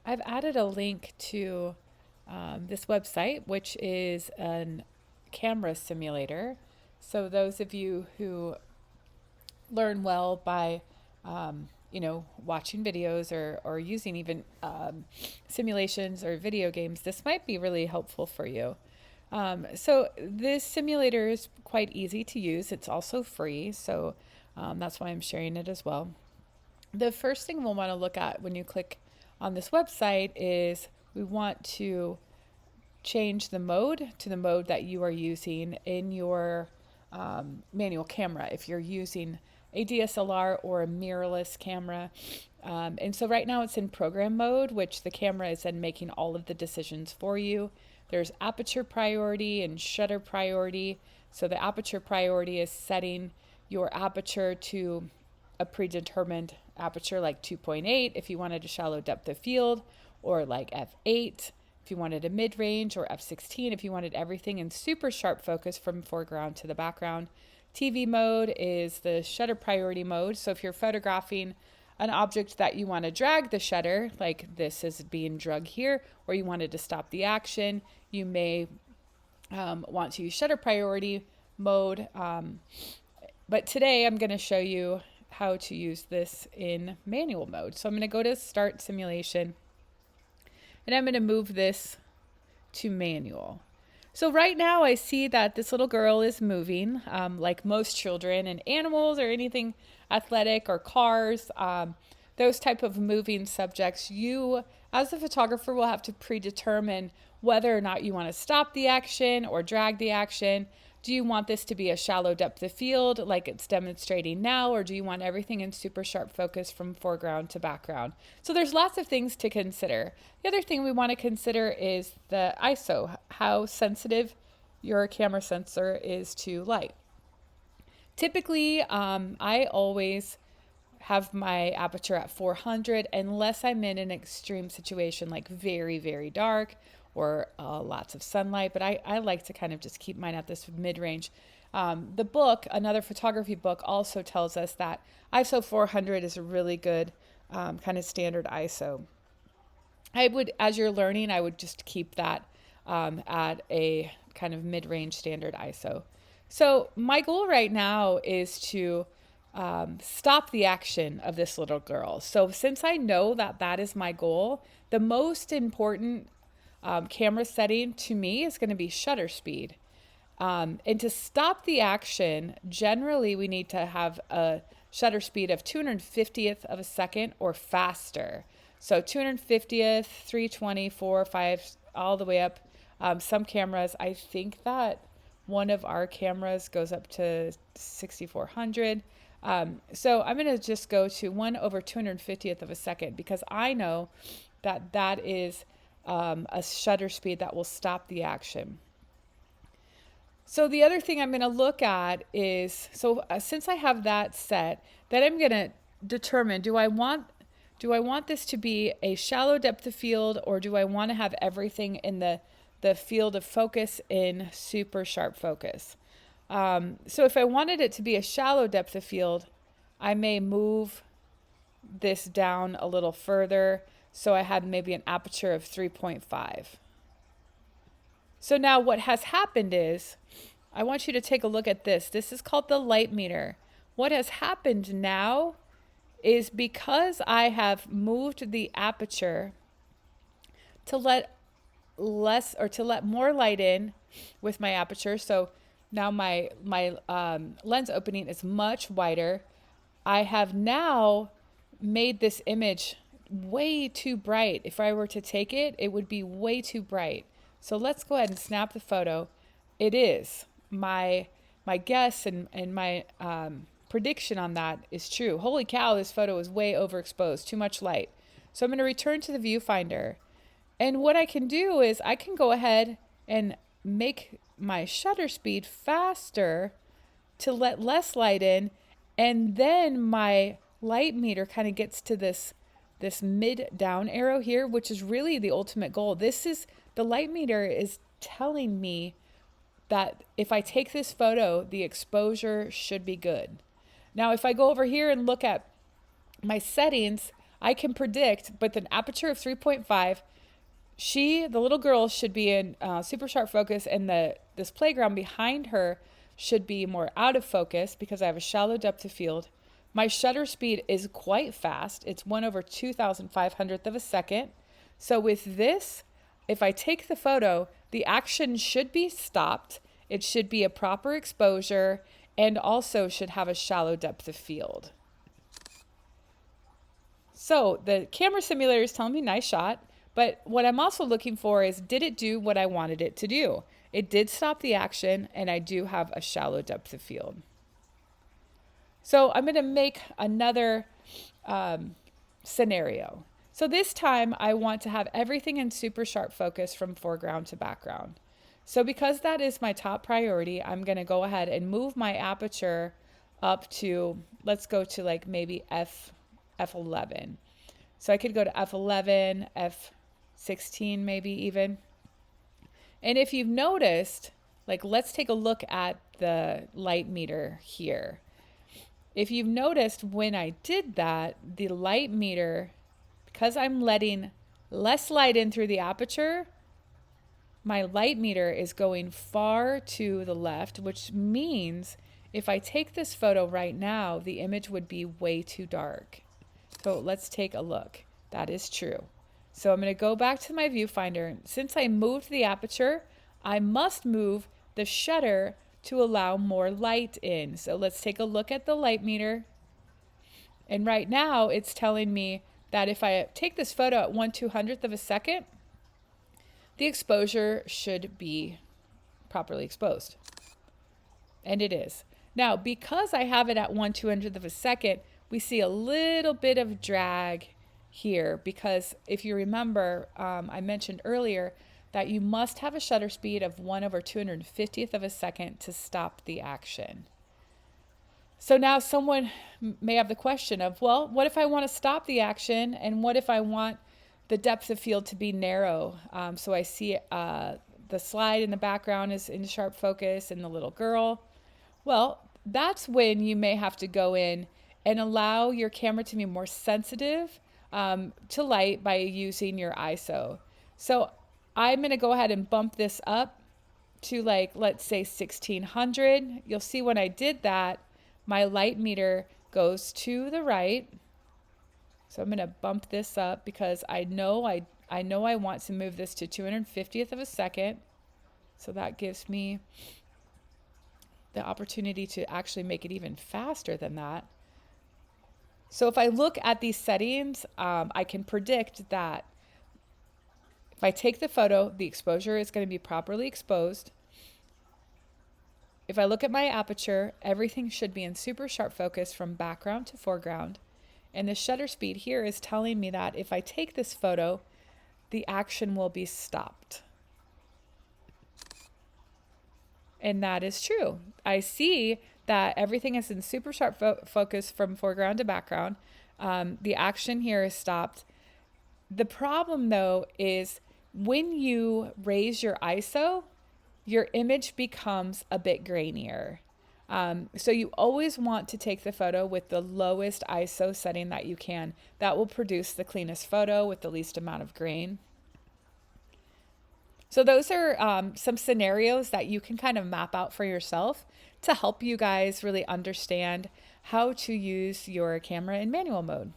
I've added a link to this website, which is a camera simulator. So those of you who learn well by watching videos or using even simulations or video games, this might be really helpful for you. So this simulator is quite easy to use. It's also free, so that's why I'm sharing it as well. The first thing we'll want to look at when you click on this website is we want to change the mode to the mode that you are using in your manual camera. If you're using a DSLR or a mirrorless camera. And so right now it's in program mode, which the camera is then making all of the decisions for you. There's aperture priority and shutter priority. So the aperture priority is setting your aperture to a predetermined aperture like 2.8 if you wanted a shallow depth of field, or like f8 if you wanted a mid-range, or f16 if you wanted everything in super sharp focus from foreground to the background. TV mode is the shutter priority mode. So if you're photographing an object that you want to drag the shutter, like this is being drug here, or you wanted to stop the action, you may want to use shutter priority mode. But today I'm going to show you how to use this in manual mode. So I'm going to go to Start Simulation, and I'm going to move this to manual. So right now I see that this little girl is moving, like most children, and animals or anything athletic or cars, those type of moving subjects, you as a photographer will have to predetermine whether or not you want to stop the action or drag the action. Do you want this to be a shallow depth of field like it's demonstrating now, or do you want everything in super sharp focus from foreground to background? So there's lots of things to consider. The other thing we want to consider is the ISO, how sensitive your camera sensor is to light. Typically, I always have my aperture at 400 unless I'm in an extreme situation like very, very dark or lots of sunlight, but I like to kind of just keep mine at this mid-range. The book, another photography book, also tells us that ISO 400 is a really good kind of standard ISO. I would, as you're learning, I would just keep that at a kind of mid-range standard ISO. So my goal right now is to stop the action of this little girl. So since I know that that is my goal, the most important camera setting to me is going to be shutter speed. And to stop the action, generally we need to have a shutter speed of 250th of a second or faster. So 250th, 320, 4, 5, all the way up. Some cameras, I think that one of our cameras goes up to 6400. So I'm going to just go to 1/250th of a second because I know that that is a shutter speed that will stop the action. So the other thing I'm going to look at is, since I have that set, then I'm going to determine, do I want this to be a shallow depth of field, or do I want to have everything in the field of focus in super sharp focus? So if I wanted it to be a shallow depth of field, I may move this down a little further. So I had maybe an aperture of 3.5. So now what has happened is, I want you to take a look at this. This is called the light meter. What has happened now is, because I have moved the aperture to let more light in with my aperture. So now my lens opening is much wider. I have now made this image way too bright. If I were to take it, it would be way too bright. So let's go ahead and snap the photo. It is. My guess and my prediction on that is true. Holy cow, this photo is way overexposed, too much light. So I'm going to return to the viewfinder. And what I can do is I can go ahead and make my shutter speed faster to let less light in, and then my light meter kind of gets to this mid down arrow here, which is really the ultimate goal. The light meter is telling me that if I take this photo, the exposure should be good. Now, if I go over here and look at my settings, I can predict with an aperture of 3.5, the little girl should be in super sharp focus, and this playground behind her should be more out of focus because I have a shallow depth of field. My shutter speed is quite fast. It's 1/2,500th of a second. So with this, if I take the photo, the action should be stopped. It should be a proper exposure and also should have a shallow depth of field. So the camera simulator is telling me nice shot, but what I'm also looking for is, did it do what I wanted it to do? It did stop the action, and I do have a shallow depth of field. So I'm going to make another scenario. So this time I want to have everything in super sharp focus from foreground to background. So because that is my top priority, I'm going to go ahead and move my aperture up to, let's go to like maybe f11. So I could go to f11, f16 maybe even. And if you've noticed, like let's take a look at the light meter here. If you've noticed when I did that, the light meter, because I'm letting less light in through the aperture, my light meter is going far to the left, which means if I take this photo right now, the image would be way too dark. So let's take a look. That is true. So I'm going to go back to my viewfinder. Since I moved the aperture, I must move the shutter to allow more light in. So let's take a look at the light meter. And right now it's telling me that if I take this photo at 1/200th of a second, the exposure should be properly exposed. And it is. Now, because I have it at 1/200th of a second, we see a little bit of drag here because if you remember, I mentioned earlier that you must have a shutter speed of 1/250th of a second to stop the action. So now someone may have the question of, well, what if I want to stop the action, and what if I want the depth of field to be narrow? So I see the slide in the background is in sharp focus and the little girl. Well, that's when you may have to go in and allow your camera to be more sensitive to light by using your ISO. So I'm going to go ahead and bump this up to like, let's say 1600. You'll see when I did that, my light meter goes to the right. So I'm going to bump this up because I know I want to move this to 250th of a second. So that gives me the opportunity to actually make it even faster than that. So if I look at these settings, I can predict that if I take the photo, the exposure is going to be properly exposed. If I look at my aperture, everything should be in super sharp focus from background to foreground. And the shutter speed here is telling me that if I take this photo, the action will be stopped. And that is true. I see that everything is in super sharp focus from foreground to background. The action here is stopped. The problem though is when you raise your ISO, your image becomes a bit grainier. So you always want to take the photo with the lowest ISO setting that you can. That will produce the cleanest photo with the least amount of grain. So those are some scenarios that you can kind of map out for yourself to help you guys really understand how to use your camera in manual mode.